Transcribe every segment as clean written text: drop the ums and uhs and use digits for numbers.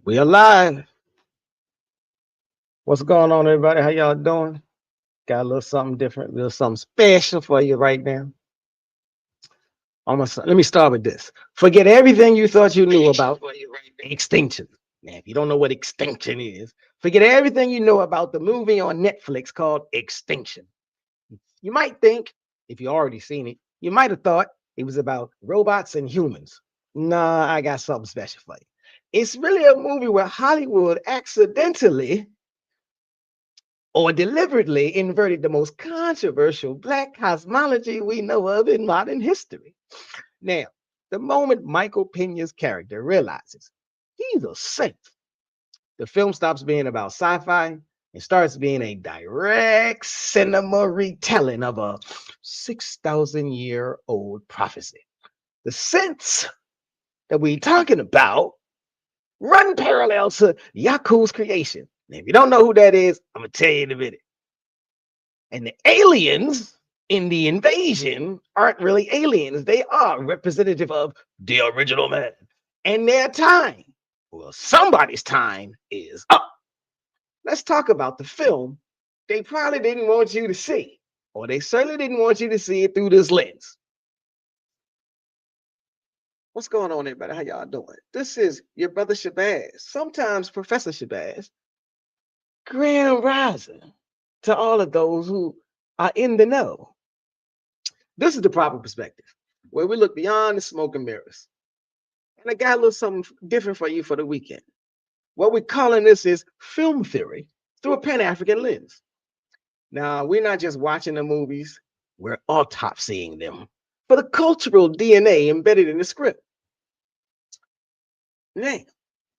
We alive. What's going on, everybody? How y'all doing? Got a little something different, a little something special for you right now. Let me start with this. Forget everything you thought you knew about extinction. Now, if you don't know what extinction is, forget everything you know about the movie on Netflix called Extinction. You might think, if you already seen it, you might have thought it was about robots and humans. Nah, I got something special for you. It's really a movie where Hollywood accidentally or deliberately inverted the most controversial black cosmology we know of in modern history. Now, the moment Michael Pena's character realizes he's a saint, the film stops being about sci-fi and starts being a direct cinema retelling of a 6,000-year-old prophecy. The sense that we're talking about run parallel to Yakub's creation. Now, if you don't know who that is, I'm going to tell you in a minute. And the aliens in the invasion aren't really aliens. They are representative of the original man. And their time, well, somebody's time is up. Let's talk about the film they probably didn't want you to see, or they certainly didn't want you to see it through this lens. What's going on, everybody? How y'all doing? This is your brother Shabazz, sometimes Professor Shabazz. Grand rising to all of those who are in the know. This is the proper perspective, where we look beyond the smoke and mirrors. And I got a little something different for you for the weekend. What we're calling this is film theory through a Pan-African lens. Now, we're not just watching the movies, we're autopsying them for the cultural DNA embedded in the script. Now,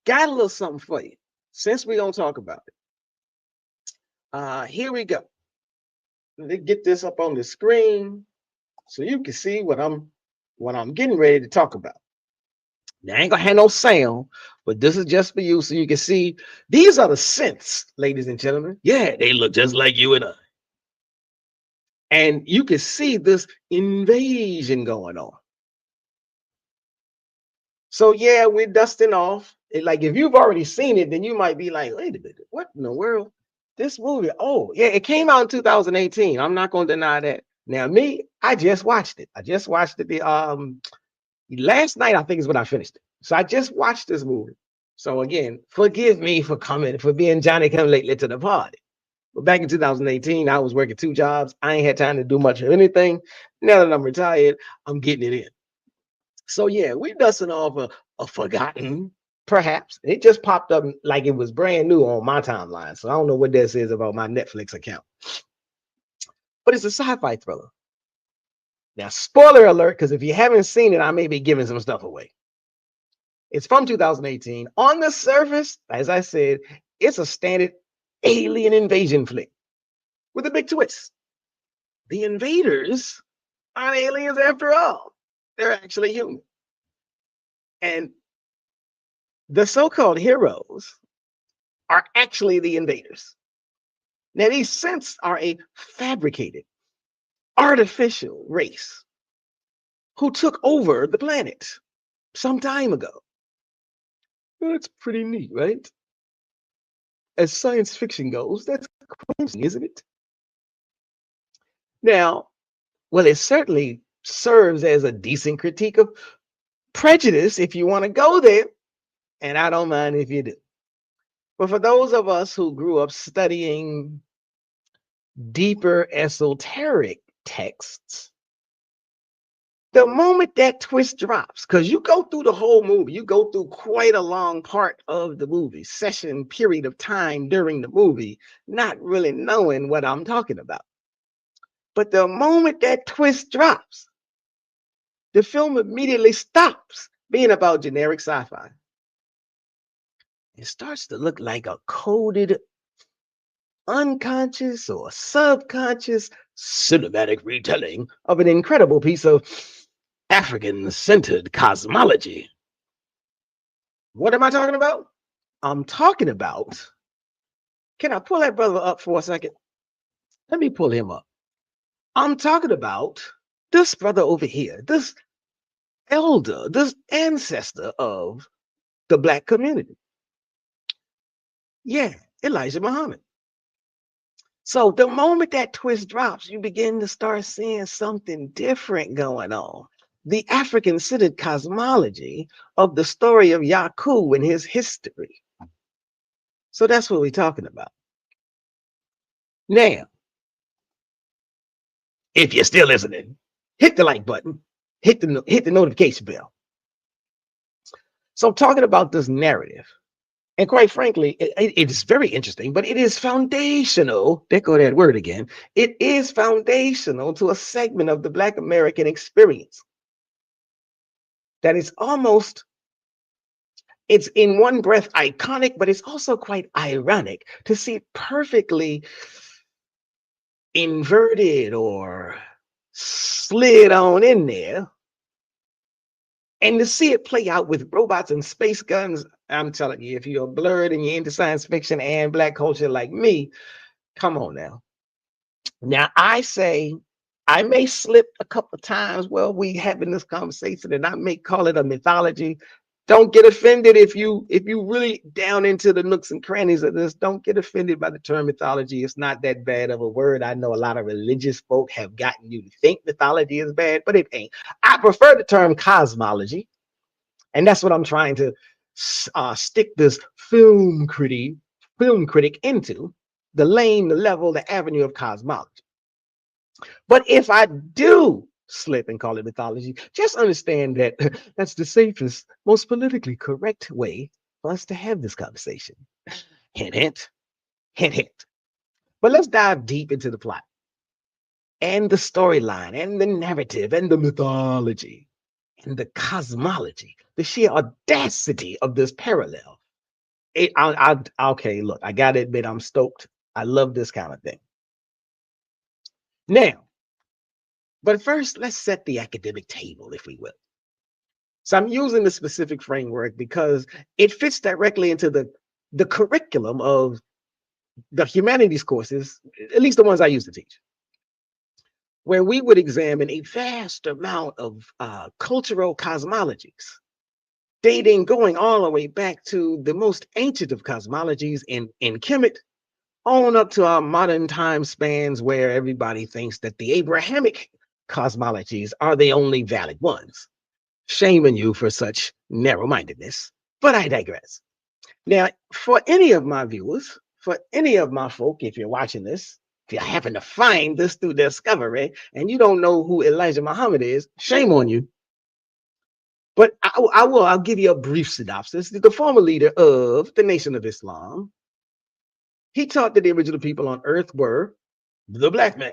got a little something for you, since we're going to talk about it. Here we go. Let me get this up on the screen so you can see what I'm getting ready to talk about. Now, I ain't gonna have no sound, but this is just for you so you can see. These are the synths, ladies and gentlemen. Yeah, they look just like you and I. And you can see this invasion going on. So yeah, we're dusting off. Like if you've already seen it, then you might be like, wait a minute, what in the world? This movie, oh yeah, it came out in 2018. I'm not gonna deny that. Now, me, I just watched it. I just watched it last night, I think is when I finished it. So I just watched this movie. So again, forgive me for being Johnny come lately to the party. But back in 2018, I was working two jobs. I ain't had time to do much of anything. Now that I'm retired, I'm getting it in. So yeah, we dusting off a forgotten, perhaps. It just popped up like it was brand new on my timeline. So I don't know what this is about my Netflix account. But it's a sci-fi thriller. Now, spoiler alert, because if you haven't seen it, I may be giving some stuff away. It's from 2018. On the surface, as I said, it's a standard alien invasion flick with a big twist. The invaders aren't aliens after all. They're actually human. And the so-called heroes are actually the invaders. Now, these synths are a fabricated, artificial race who took over the planet some time ago. That's pretty neat, right? As science fiction goes, that's crazy, isn't it? Now, well, it certainly serves as a decent critique of prejudice if you want to go there, and I don't mind if you do. But for those of us who grew up studying deeper esoteric texts, the moment that twist drops, because you go through the whole movie, you go through quite a long part of the movie, session period of time during the movie, not really knowing what I'm talking about. But the moment that twist drops, the film immediately stops being about generic sci-fi. It starts to look like a coded, unconscious or subconscious cinematic retelling of an incredible piece of African-centered cosmology. What am I talking about? I'm talking about, can I pull that brother up for a second? Let me pull him up. I'm talking about this brother over here, this elder, this ancestor of the Black community. Yeah, Elijah Muhammad. So the moment that twist drops, you begin to start seeing something different going on. The African centered cosmology of the story of Yakub and his history. So that's what we're talking about. Now, if you're still listening, hit the like button, hit the notification bell. So I'm talking about this narrative. And quite frankly, it is very interesting, but it is foundational. There go that word again. It is foundational to a segment of the Black American experience that is almost, it's in one breath iconic, but it's also quite ironic to see it perfectly inverted or slid on in there. And to see it play out with robots and space guns, I'm telling you, if you're blurred and you're into science fiction and Black culture like me, come on now. Now, I say I may slip a couple of times while we having this conversation, and I may call it a mythology. Don't get offended if you really down into the nooks and crannies of this. Don't get offended by the term mythology. It's not that bad of a word. I know a lot of religious folk have gotten you to think mythology is bad, but it ain't. I prefer the term cosmology, and that's what I'm trying to stick this film critic into the lane, the level, the avenue of cosmology. But if I do slip and call it mythology, just understand that that's the safest, most politically correct way for us to have this conversation. Hint, hint, hint, hint. But let's dive deep into the plot and the storyline and the narrative and the mythology and the cosmology, the sheer audacity of this parallel. Okay, look, I got to admit, I'm stoked. I love this kind of thing. Now, but first, let's set the academic table, if we will. So I'm using the specific framework because it fits directly into the curriculum of the humanities courses, at least the ones I used to teach, where we would examine a vast amount of cultural cosmologies, dating going all the way back to the most ancient of cosmologies in Kemet, on up to our modern time spans where everybody thinks that the Abrahamic cosmologies are the only valid ones. Shame on you for such narrow-mindedness, but I digress. Now, for any of my viewers, for any of my folk, if you're watching this, if you happen to find this through discovery and you don't know who Elijah Muhammad is, shame on you. But I'll give you a brief synopsis. The former leader of the Nation of Islam, he taught that the original people on earth were the black man.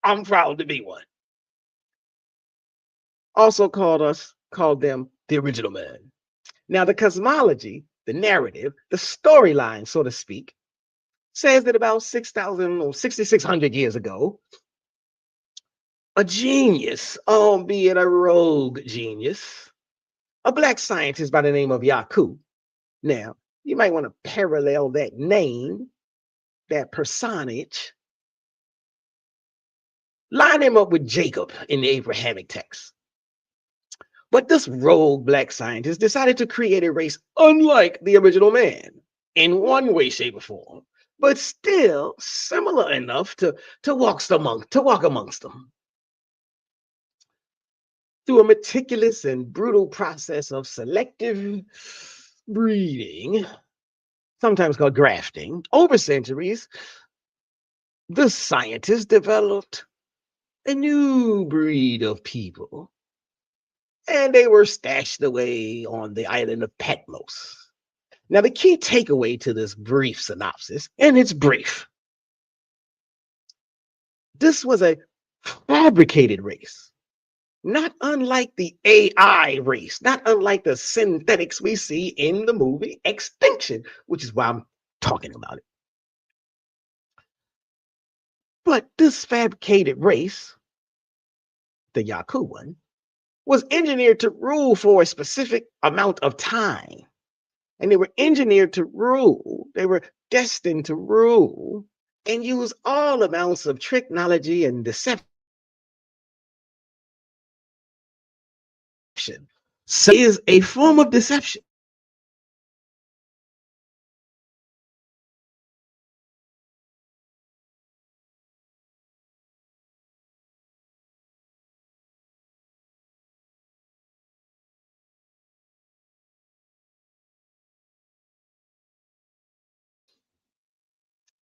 I'm proud to be one. Also called them the original man. Now, the cosmology, the narrative, the storyline, so to speak, says that about 6,000 or 6,600 years ago, a genius, albeit a rogue genius, a black scientist by the name of Yakub. Now, you might want to parallel that name, that personage, line him up with Jacob in the Abrahamic text. But this rogue black scientist decided to create a race unlike the original man in one way, shape, or form, but still similar enough to walk amongst them. Through a meticulous and brutal process of selective breeding, sometimes called grafting, over centuries, the scientists developed a new breed of people, and they were stashed away on the island of Patmos. Now, the key takeaway to this brief synopsis, and it's brief, this was a fabricated race, not unlike the AI race, not unlike the synthetics we see in the movie Extinction, which is why I'm talking about it. But this fabricated race, the Yacub one, was engineered to rule for a specific amount of time. And they were engineered to rule, they were destined to rule and use all amounts of technology and deception. So it is a form of deception.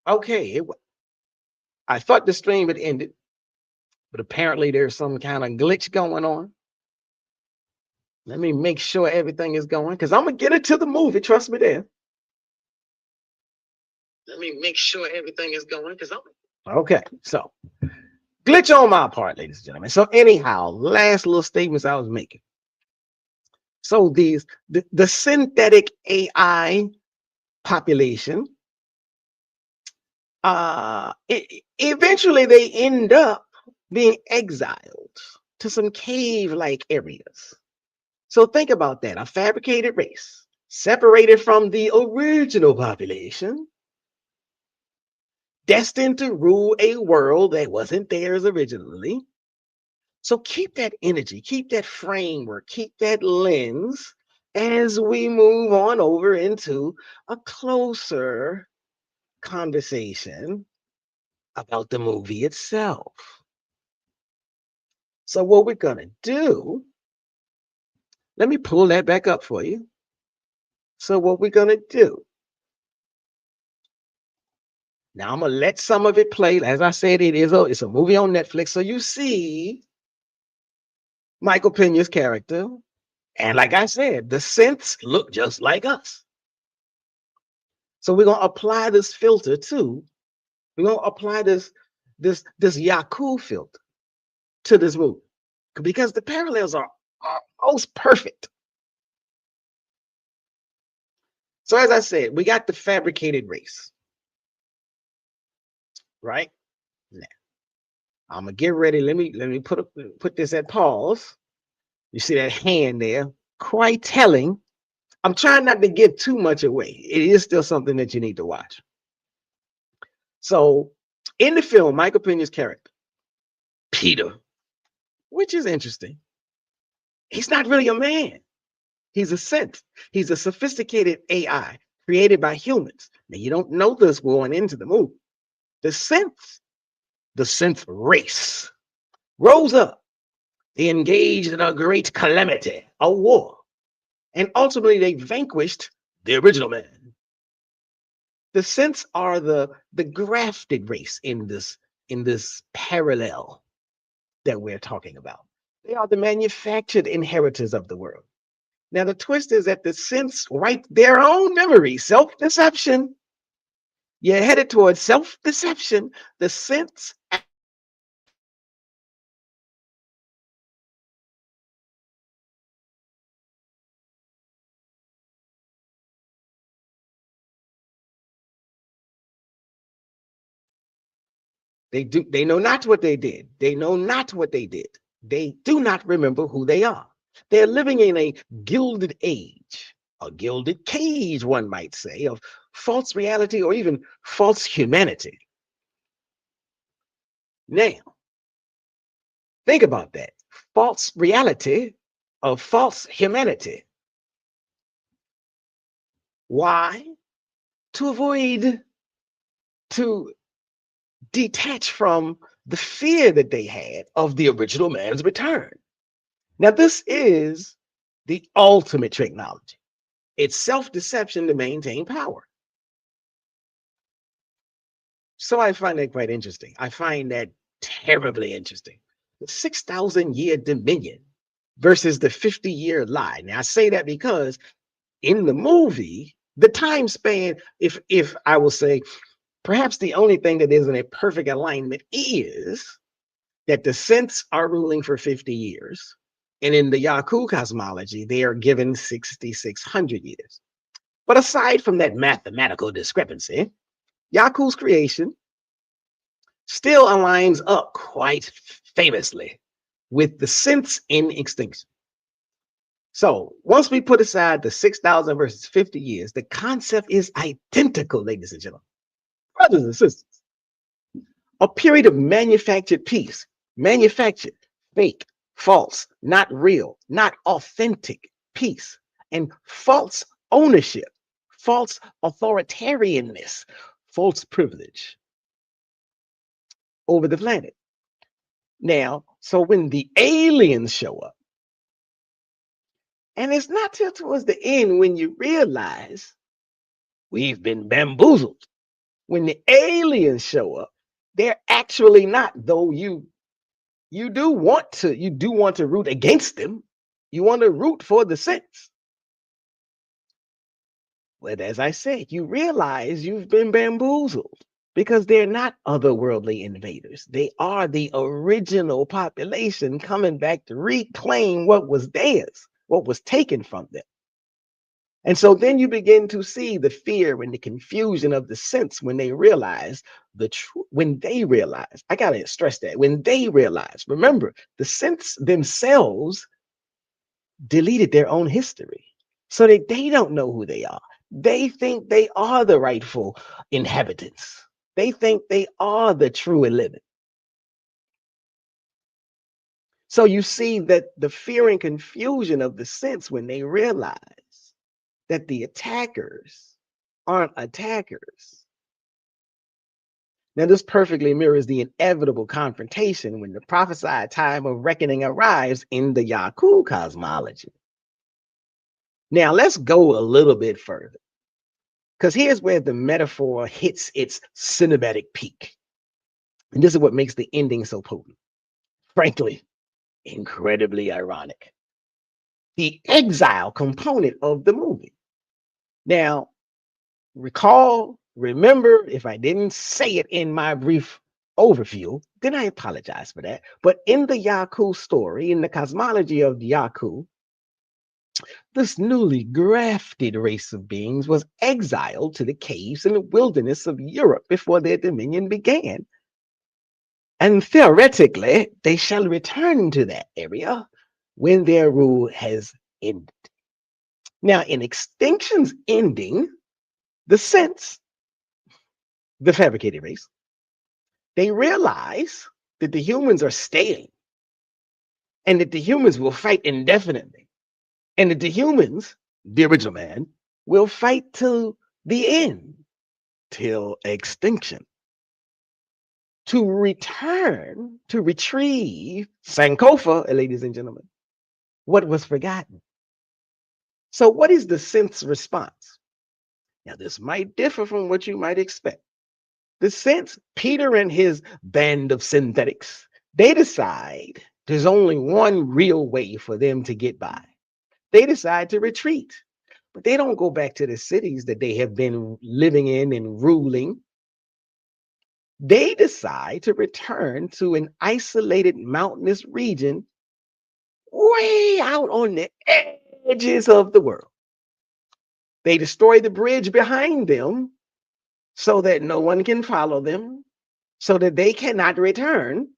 Okay, I thought the stream had ended, but apparently there's some kind of glitch going on. Let me make sure everything is going, because I'm gonna get into the movie. Trust me there. Let me make sure everything is going, because I'm okay. So glitch on my part, ladies and gentlemen. So anyhow, last little statements I was making. So the synthetic AI population, eventually they end up being exiled to some cave-like areas. So think about that: a fabricated race separated from the original population, destined to rule a world that wasn't theirs originally. So keep that energy, keep that framework, keep that lens as we move on over into a closer conversation about the movie itself. So what we're going to do, let me pull that back up for you. So what we're going to do, now I'm going to let some of it play. As I said, it's a movie on Netflix. So you see Michael Pena's character. And like I said, the synths look just like us. So we're going to apply this filter too. We're going to apply this Yakub filter to this movie, because the parallels are almost perfect. So as I said, we got the fabricated race, right? Now, I'm gonna get ready. Let me put this at pause. You see that hand there? Quite telling. I'm trying not to give too much away. It is still something that you need to watch. So in the film, Michael Pena's character, Peter, which is interesting, he's not really a man. He's a synth. He's a sophisticated AI created by humans. Now, you don't know this going into the movie. The synth race rose up. They engaged in a great calamity, a war, and ultimately they vanquished the original man. The synths are the grafted race in this parallel that we're talking about. They are the manufactured inheritors of the world. Now, the twist is that the synths write their own memory, self-deception. You're headed towards self-deception. The synths they know not what they did. They know not what they did. They do not remember who they are. They're living in a gilded age, a gilded cage, one might say, of false reality or even false humanity. Now, think about that. False reality of false humanity. Why? To avoid, to detach from the fear that they had of the original man's return. Now, this is the ultimate technology. It's self-deception to maintain power. So I find that quite interesting. I find that terribly interesting. The 6,000-year dominion versus the 50-year lie. Now, I say that because in the movie, the time span, if I will say, perhaps the only thing that isn't a perfect alignment is that the synths are ruling for 50 years. And in the Yakub cosmology, they are given 6,600 years. But aside from that mathematical discrepancy, Yakub's creation still aligns up quite famously with the synths in Extinction. So once we put aside the 6,000 versus 50 years, the concept is identical, ladies and gentlemen, brothers and sisters. A period of manufactured peace, manufactured, fake, false, not real, not authentic peace, and false ownership, false authoritarianness, false privilege over the planet. Now, so when the aliens show up, and it's not till towards the end when you realize we've been bamboozled. When the aliens show up, they're actually not, though you do want to root against them. You want to root for the sense. But as I said, you realize you've been bamboozled because they're not otherworldly invaders. They are the original population coming back to reclaim what was theirs, what was taken from them. And so then you begin to see the fear and the confusion of the sense when they realize the truth. When they realize, I gotta stress that, when they realize, remember, the sense themselves deleted their own history so that they don't know who they are. They think they are the rightful inhabitants. They think they are the true and living. So you see that the fear and confusion of the sense when they realize that the attackers aren't attackers. Now, this perfectly mirrors the inevitable confrontation when the prophesied time of reckoning arrives in the Yakub cosmology. Now, let's go a little bit further, because here's where the metaphor hits its cinematic peak. And this is what makes the ending so potent. Frankly, incredibly ironic. The exile component of the movie. Now, remember, if I didn't say it in my brief overview, then I apologize for that. But in the Yakub story, in the cosmology of Yakub, this newly grafted race of beings was exiled to the caves and the wilderness of Europe before their dominion began. And theoretically, they shall return to that area when their rule has ended. Now, in Extinction's ending, the sense, the fabricated race, they realize that the humans are staying and that the humans will fight indefinitely and that the humans, the original man, will fight to the end, till extinction. To return, to retrieve Sankofa, ladies and gentlemen, what was forgotten. So what is the sense response? Now, this might differ from what you might expect. The sense, Peter and his band of synthetics, they decide there's only one real way for them to get by. They decide to retreat, but they don't go back to the cities that they have been living in and ruling. They decide to return to an isolated mountainous region way out on the edges of the world. They destroy the bridge behind them so that no one can follow them, so that they cannot return,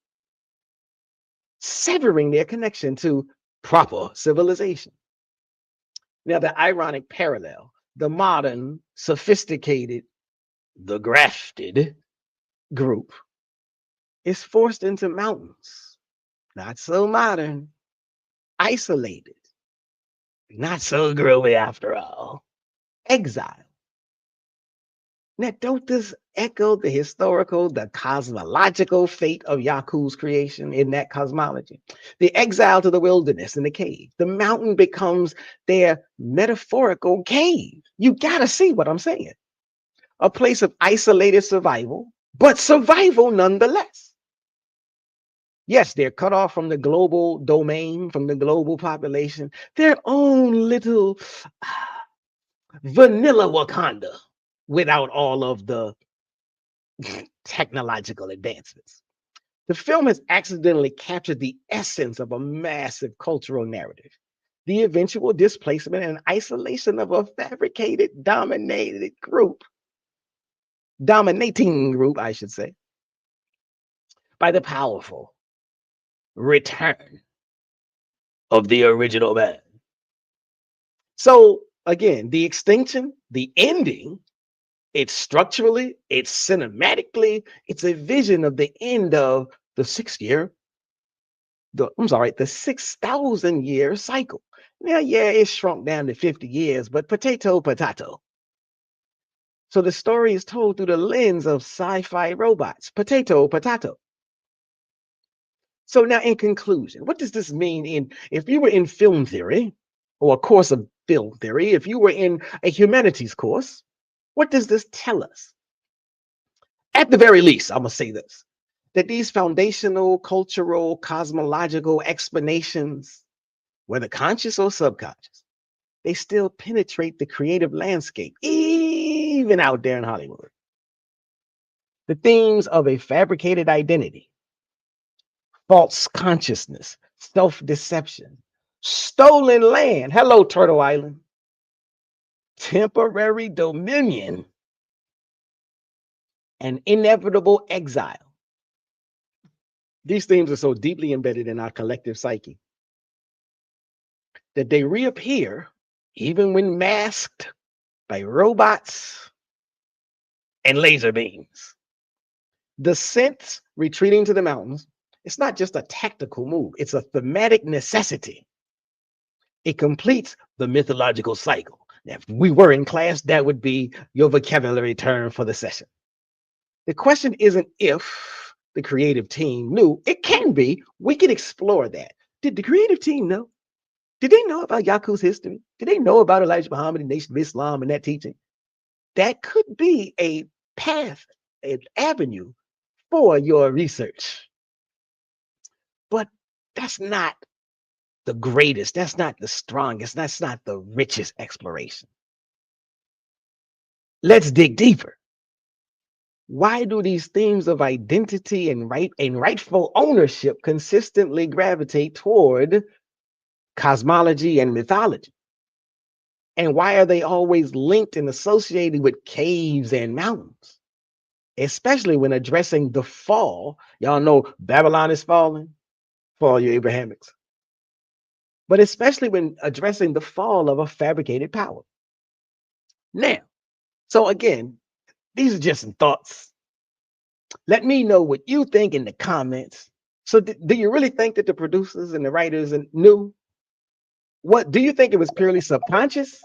severing their connection to proper civilization. Now, the ironic parallel, the modern, sophisticated, the grafted group is forced into mountains, not so modern, isolated, not so groovy after all, exile. Now, don't this echo the historical, the cosmological fate of Yakub's creation in that cosmology? The exile to the wilderness and the cave. The mountain becomes their metaphorical cave. You got to see what I'm saying. A place of isolated survival, but survival nonetheless. Yes, they're cut off from the global domain, from the global population, their own little vanilla Wakanda without all of the technological advancements. The film has accidentally captured the essence of a massive cultural narrative, the eventual displacement and isolation of a fabricated, dominating group, I should say, by the powerful return of the original man. So again, the extinction, the ending, it's structurally, it's cinematically, it's a vision of the end of the 6,000 year cycle. Now, yeah, it's shrunk down to 50 years, but potato. So the story is told through the lens of sci-fi robots, potato. So now in conclusion, what does this mean if you were in film theory or a course of film theory, if you were in a humanities course, what does this tell us? At the very least, I'm going to say this, that these foundational, cultural, cosmological explanations, whether conscious or subconscious, they still penetrate the creative landscape, even out there in Hollywood. The themes of a fabricated identity, false consciousness, self-deception, stolen land, hello, Turtle Island, temporary dominion, and inevitable exile. These themes are so deeply embedded in our collective psyche that they reappear even when masked by robots and laser beams. The synths retreating to the mountains, it's not just a tactical move, it's a thematic necessity. It completes the mythological cycle. Now, if we were in class, that would be your vocabulary term for the session. The question isn't if the creative team knew. It can be. We can explore that. Did the creative team know? Did they know about Yakub's history? Did they know about Elijah Muhammad and Nation of Islam and that teaching? That could be a path, an avenue for your research. But that's not the greatest. That's not the strongest. That's not the richest exploration. Let's dig deeper. Why do these themes of identity and rightful ownership consistently gravitate toward cosmology and mythology? And why are they always linked and associated with caves and mountains? Especially when addressing the fall. Y'all know Babylon is falling for all you Abrahamics. But especially when addressing the fall of a fabricated power. Now, so again, these are just some thoughts. Let me know what you think in the comments. So do you really think that the producers and the writers knew? What do you think it was purely subconscious?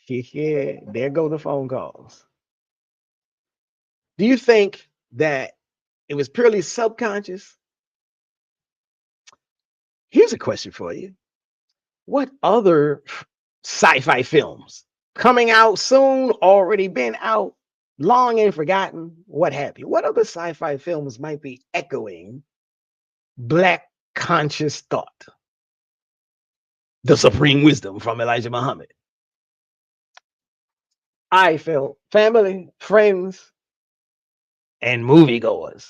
Yeah, there go the phone calls. Do you think that it was purely subconscious? Here's a question for you. What other sci-fi films coming out soon, already been out, long and forgotten, what have you? What other sci-fi films might be echoing Black conscious thought? The supreme wisdom from Elijah Muhammad. I feel family, friends, and moviegoers.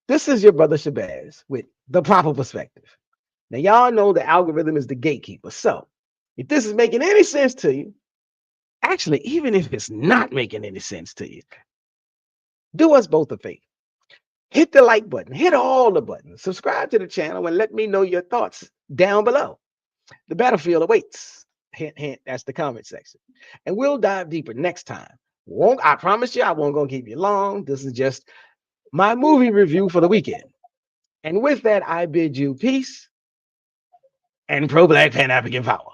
This is your brother Shabazz with the proper perspective. Now, y'all know the algorithm is the gatekeeper. So if this is making any sense to you, actually, even if it's not making any sense to you, do us both a favor. Hit the like button, hit all the buttons, subscribe to the channel, and let me know your thoughts down below. The battlefield awaits. Hint, hint, that's the comment section. And we'll dive deeper next time. I promise you, I won't gonna keep you long. This is just my movie review for the weekend. And with that, I bid you peace and pro-Black Pan-African power.